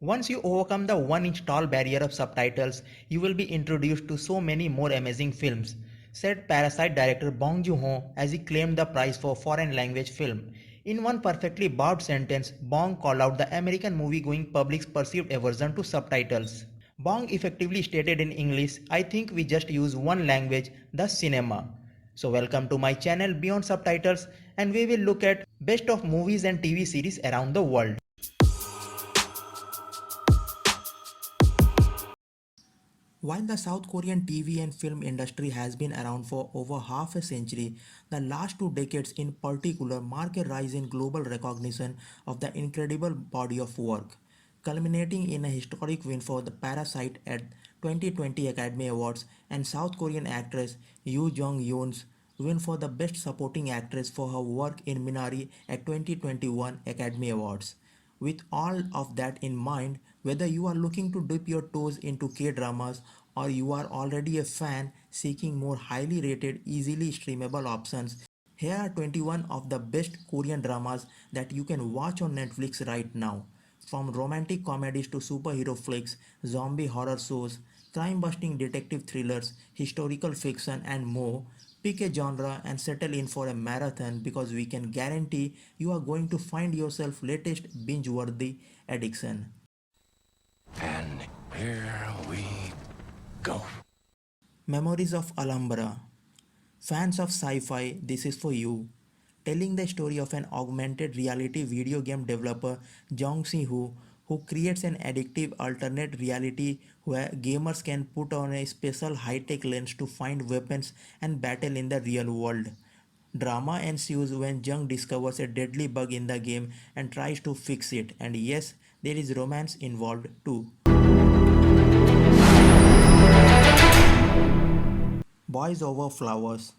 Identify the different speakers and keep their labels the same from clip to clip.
Speaker 1: Once you overcome the 1-inch tall barrier of subtitles, you will be introduced to so many more amazing films, said Parasite director Bong Joon-ho as he claimed the prize for foreign language film. In one perfectly barbed sentence, Bong called out the American movie-going public's perceived aversion to subtitles. Bong effectively stated in English, I think we just use one language, the cinema. So welcome to my channel Beyond Subtitles, and we will look at best of movies and TV series around the world. While the South Korean TV and film industry has been around for over half a century, the last 2 decades in particular mark a rise in global recognition of the incredible body of work, culminating in a historic win for the Parasite at 2020 Academy Awards and South Korean actress Yoo Jong-yoon's win for the Best Supporting Actress for her work in Minari at 2021 Academy Awards. With all of that in mind, whether you are looking to dip your toes into K-dramas or you are already a fan seeking more highly rated, easily streamable options, here are 21 of the best Korean dramas that you can watch on Netflix right now. From romantic comedies to superhero flicks, zombie horror shows, crime-busting detective thrillers, historical fiction, and more, pick a genre and settle in for a marathon because we can guarantee you are going to find yourself latest binge-worthy addiction.
Speaker 2: And here we go.
Speaker 1: Memories of Alhambra. Fans of sci-fi, this is for you. Telling the story of an augmented reality video game developer, Jong Si-hoo, who creates an addictive alternate reality where gamers can put on a special high-tech lens to find weapons and battle in the real world. Drama ensues when Jung discovers a deadly bug in the game and tries to fix it, and yes, there is romance involved too. Boys over flowers.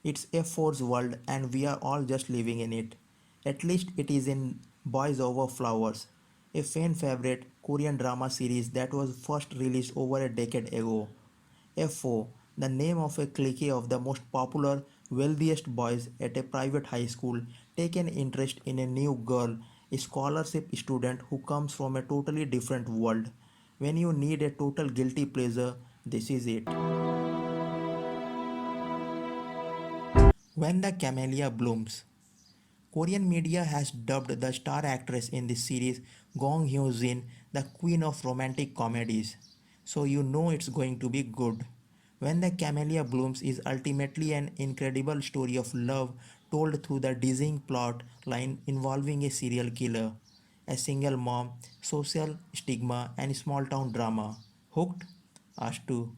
Speaker 1: It's F4's world and we are all just living in it. At least it is in Boys Over Flowers, a fan favorite Korean drama series that was first released over a decade ago. F4, the name of a clique of the most popular, wealthiest boys at a private high school, take an interest in a new girl, a scholarship student who comes from a totally different world. When you need a total guilty pleasure, this is it. When the Camellia Blooms. Korean media has dubbed the star actress in this series, Gong Hyo-jin, the queen of romantic comedies. So you know it's going to be good. When the Camellia Blooms is ultimately an incredible story of love told through the dizzying plot line involving a serial killer, a single mom, social stigma, and small town drama. Hooked? Us too.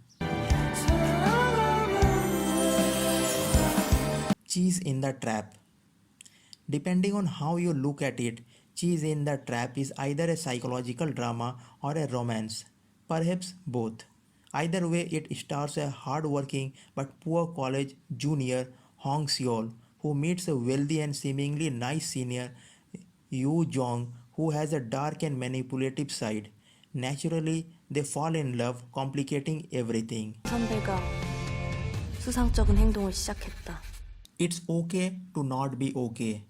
Speaker 1: Cheese in the Trap. Depending on how you look at it, Cheese in the Trap is either a psychological drama or a romance. Perhaps both. Either way, it stars a hard-working but poor college junior, Hong Seol, who meets a wealthy and seemingly nice senior, Yoo Jong, who has a dark and manipulative side. Naturally, they fall in love, complicating everything.
Speaker 3: 선배가 수상적인 행동을 시작했다.
Speaker 1: It's okay to not be okay.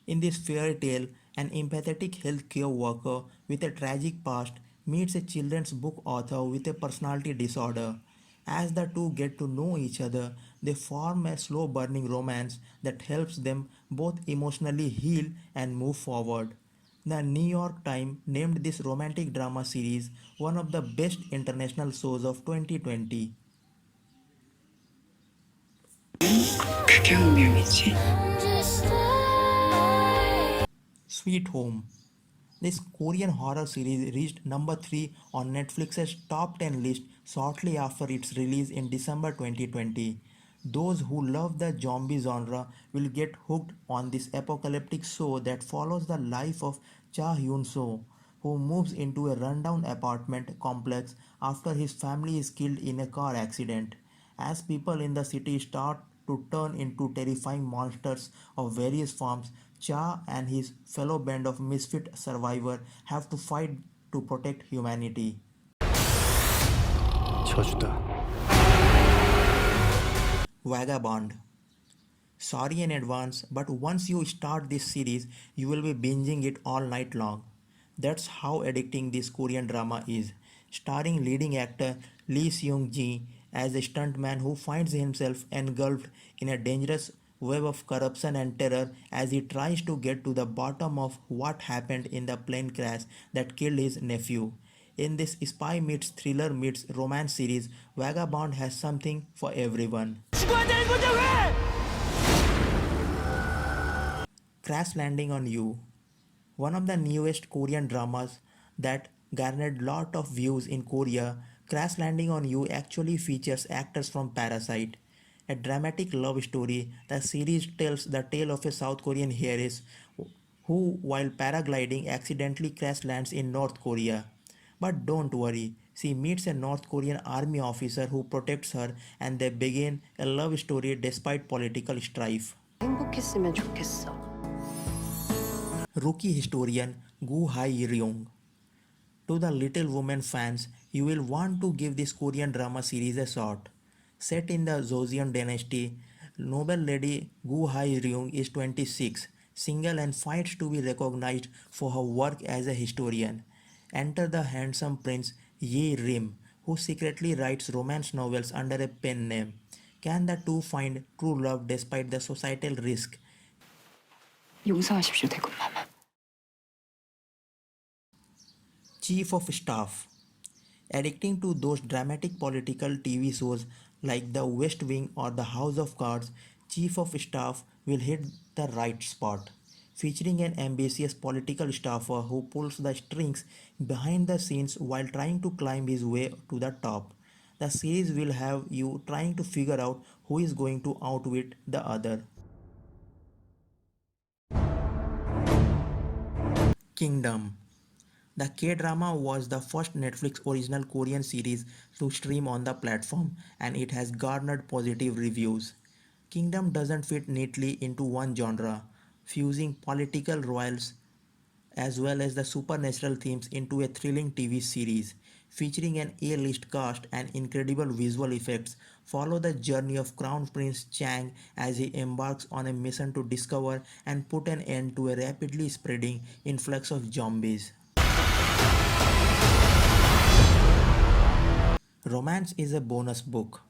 Speaker 1: In this fairy tale, an empathetic healthcare worker with a tragic past meets a children's book author with a personality disorder. As the two get to know each other, they form a slow burning romance that helps them both emotionally heal and move forward. The New York Times named this romantic drama series one of the best international shows of 2020.
Speaker 4: 그게 운명이지.
Speaker 1: Sweet Home. This Korean horror series reached number 3 on Netflix's top 10 list shortly after its release in December 2020. Those who love the zombie genre will get hooked on this apocalyptic show that follows the life of Cha Hyun-soo, who moves into a rundown apartment complex after his family is killed in a car accident. As people in the city start to turn into terrifying monsters of various forms, Cha and his fellow band of misfit survivors have to fight to protect humanity.
Speaker 2: 저주다.
Speaker 1: Vagabond. Sorry in advance, but once you start this series, you will be binging it all night long. That's how addicting this Korean drama is. Starring leading actor Lee Seung-ji as a stuntman who finds himself engulfed in a dangerous web of corruption and terror as he tries to get to the bottom of what happened in the plane crash that killed his nephew. In this spy meets thriller meets romance series, Vagabond has something for everyone. Crash Landing on You, one of the newest Korean dramas that garnered lot of views in Korea. Crash Landing on You actually features actors from Parasite. A dramatic love story, the series tells the tale of a South Korean heiress who, while paragliding, accidentally crash lands in North Korea. But don't worry, she meets a North Korean army officer who protects her and they begin a love story despite political strife.
Speaker 3: 행복했으면 좋겠어.
Speaker 1: Rookie historian Gu Hae-ryung. To the Little Women fans, you will want to give this Korean drama series a shot. Set in the Joseon dynasty, noble lady Gu Hae-ryung is 26, single and fights to be recognized for her work as a historian. Enter the handsome prince Ye Rim, who secretly writes romance novels under a pen name. Can the two find true love despite the societal risk?
Speaker 4: 용서하십시오, 대군마마.
Speaker 1: Chief of Staff. Addicting to those dramatic political TV shows like The West Wing or The House of Cards, Chief of Staff will hit the right spot. Featuring an ambitious political staffer who pulls the strings behind the scenes while trying to climb his way to the top. The series will have you trying to figure out who is going to outwit the other. Kingdom. The K-drama was the first Netflix original Korean series to stream on the platform and it has garnered positive reviews. Kingdom doesn't fit neatly into one genre, fusing political royals as well as the supernatural themes into a thrilling TV series. Featuring an A-list cast and incredible visual effects, follow the journey of Crown Prince Chang as he embarks on a mission to discover and put an end to a rapidly spreading influx of zombies. Romance is a bonus book.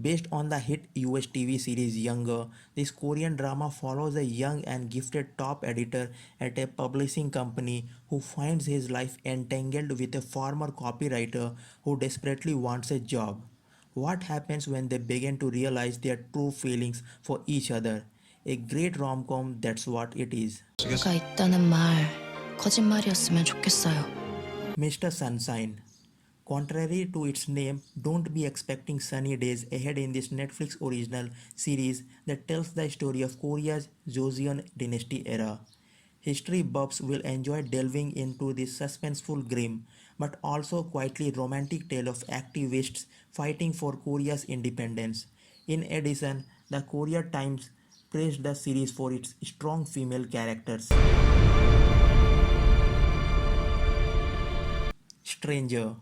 Speaker 1: Based on the hit US TV series Younger, this Korean drama follows a young and gifted top editor at a publishing company who finds his life entangled with a former copywriter who desperately wants a job. What happens when they begin to realize their true feelings for each other? A great rom-com, that's what it is.
Speaker 5: 가 있다는 말 거짓말이었으면 좋겠어요.
Speaker 1: Mr. Sunshine. Contrary to its name, don't be expecting sunny days ahead in this Netflix original series that tells the story of Korea's Joseon dynasty era. History buffs will enjoy delving into this suspenseful, grim, but also quietly romantic tale of activists fighting for Korea's independence. In addition, the Korea Times praised the series for its strong female characters. Stranger.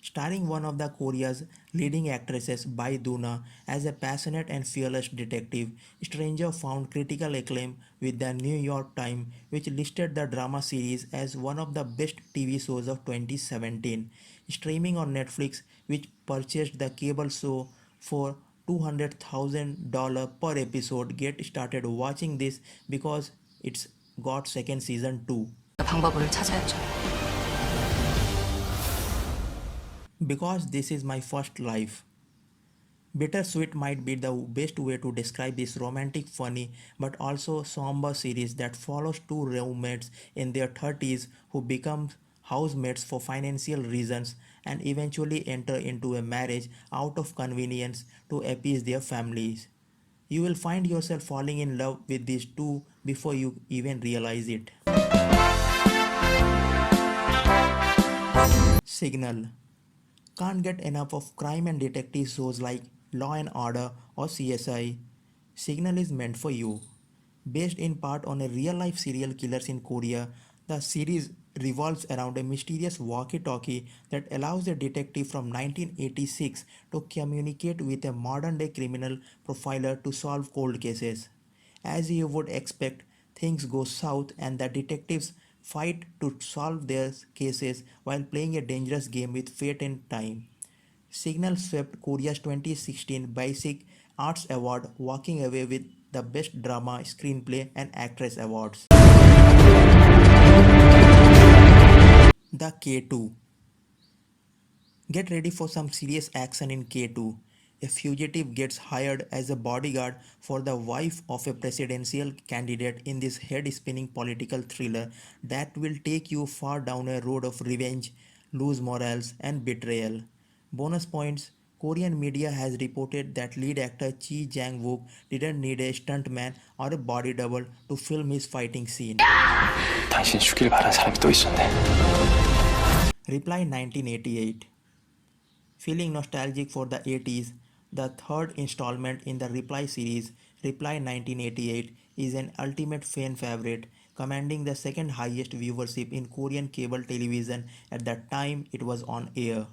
Speaker 1: Starring one of the Korea's leading actresses Bai Duna as a passionate and fearless detective, Stranger found critical acclaim with the New York Times, which listed the drama series as one of the best TV shows of 2017. Streaming on Netflix, which purchased the cable show for $200,000 per episode, get started watching this because it's got second season too.
Speaker 5: 방법을 찾아야죠.
Speaker 1: Because this is my first life. Bittersweet might be the best way to describe this romantic, funny, but also somber series that follows two roommates in their 30s who become housemates for financial reasons and eventually enter into a marriage out of convenience to appease their families. You will find yourself falling in love with these two before you even realize it. Signal. Can't get enough of crime and detective shows like Law and Order or CSI. Signal is meant for you. Based in part on a real-life serial killers in Korea, the series revolves around a mysterious walkie-talkie that allows a detective from 1986 to communicate with a modern-day criminal profiler to solve cold cases. As you would expect, things go south and the detectives fight to solve their cases while playing a dangerous game with fate and time. Signal swept Korea's 2016 Basic Arts Award, walking away with the Best Drama, Screenplay, and Actress awards. The K2. Get ready for some serious action in K2. A fugitive gets hired as a bodyguard for the wife of a presidential candidate in this head spinning political thriller that will take you far down a road of revenge, loose morals, and betrayal. Bonus points. Korean media has reported that lead actor Chi Jang-wook didn't need a stuntman or a body double to film his fighting scene.
Speaker 2: 당신 죽길 바란 사람이 또 있었네.
Speaker 1: Reply 1988. Feeling nostalgic for the 80s, the third installment in the Reply series, Reply 1988, is an ultimate fan favorite, commanding the second highest viewership in Korean cable television at the time it was on air.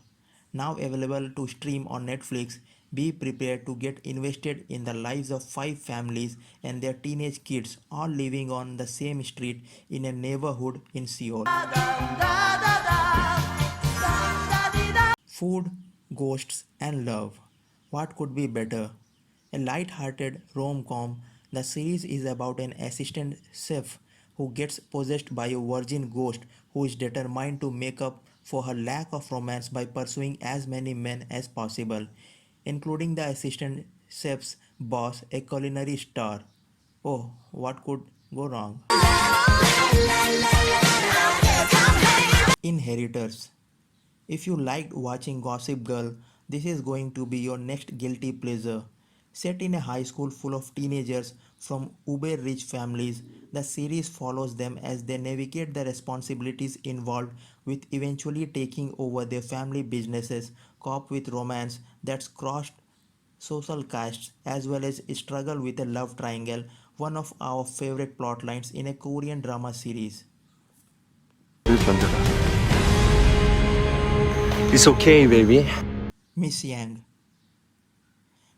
Speaker 1: Now available to stream on Netflix, be prepared to get invested in the lives of five families and their teenage kids, all living on the same street in a neighborhood in Seoul. Food, ghosts, and love. What could be better? A light-hearted rom-com, the series is about an assistant chef who gets possessed by a virgin ghost who is determined to make up for her lack of romance by pursuing as many men as possible, including the assistant chef's boss, a culinary star. Oh, what could go wrong? Inheritors. If you liked watching Gossip Girl, this is going to be your next guilty pleasure. Set in a high school full of teenagers from uber rich families, the series follows them as they navigate the responsibilities involved with eventually taking over their family businesses, cope with romance that's crossed social castes, as well as struggle with a love triangle, one of our favorite plot lines in a Korean drama series.
Speaker 2: It's okay, baby.
Speaker 1: Miss Yang.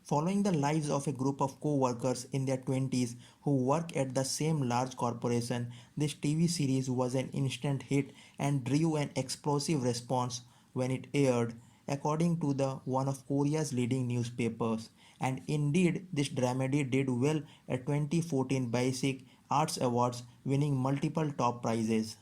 Speaker 1: Following the lives of a group of co-workers in their 20s who work at the same large corporation, this TV series was an instant hit and drew an explosive response when it aired, according to the one of Korea's leading newspapers. And indeed, this dramedy did well at 2014 Basic Arts Awards, winning multiple top prizes.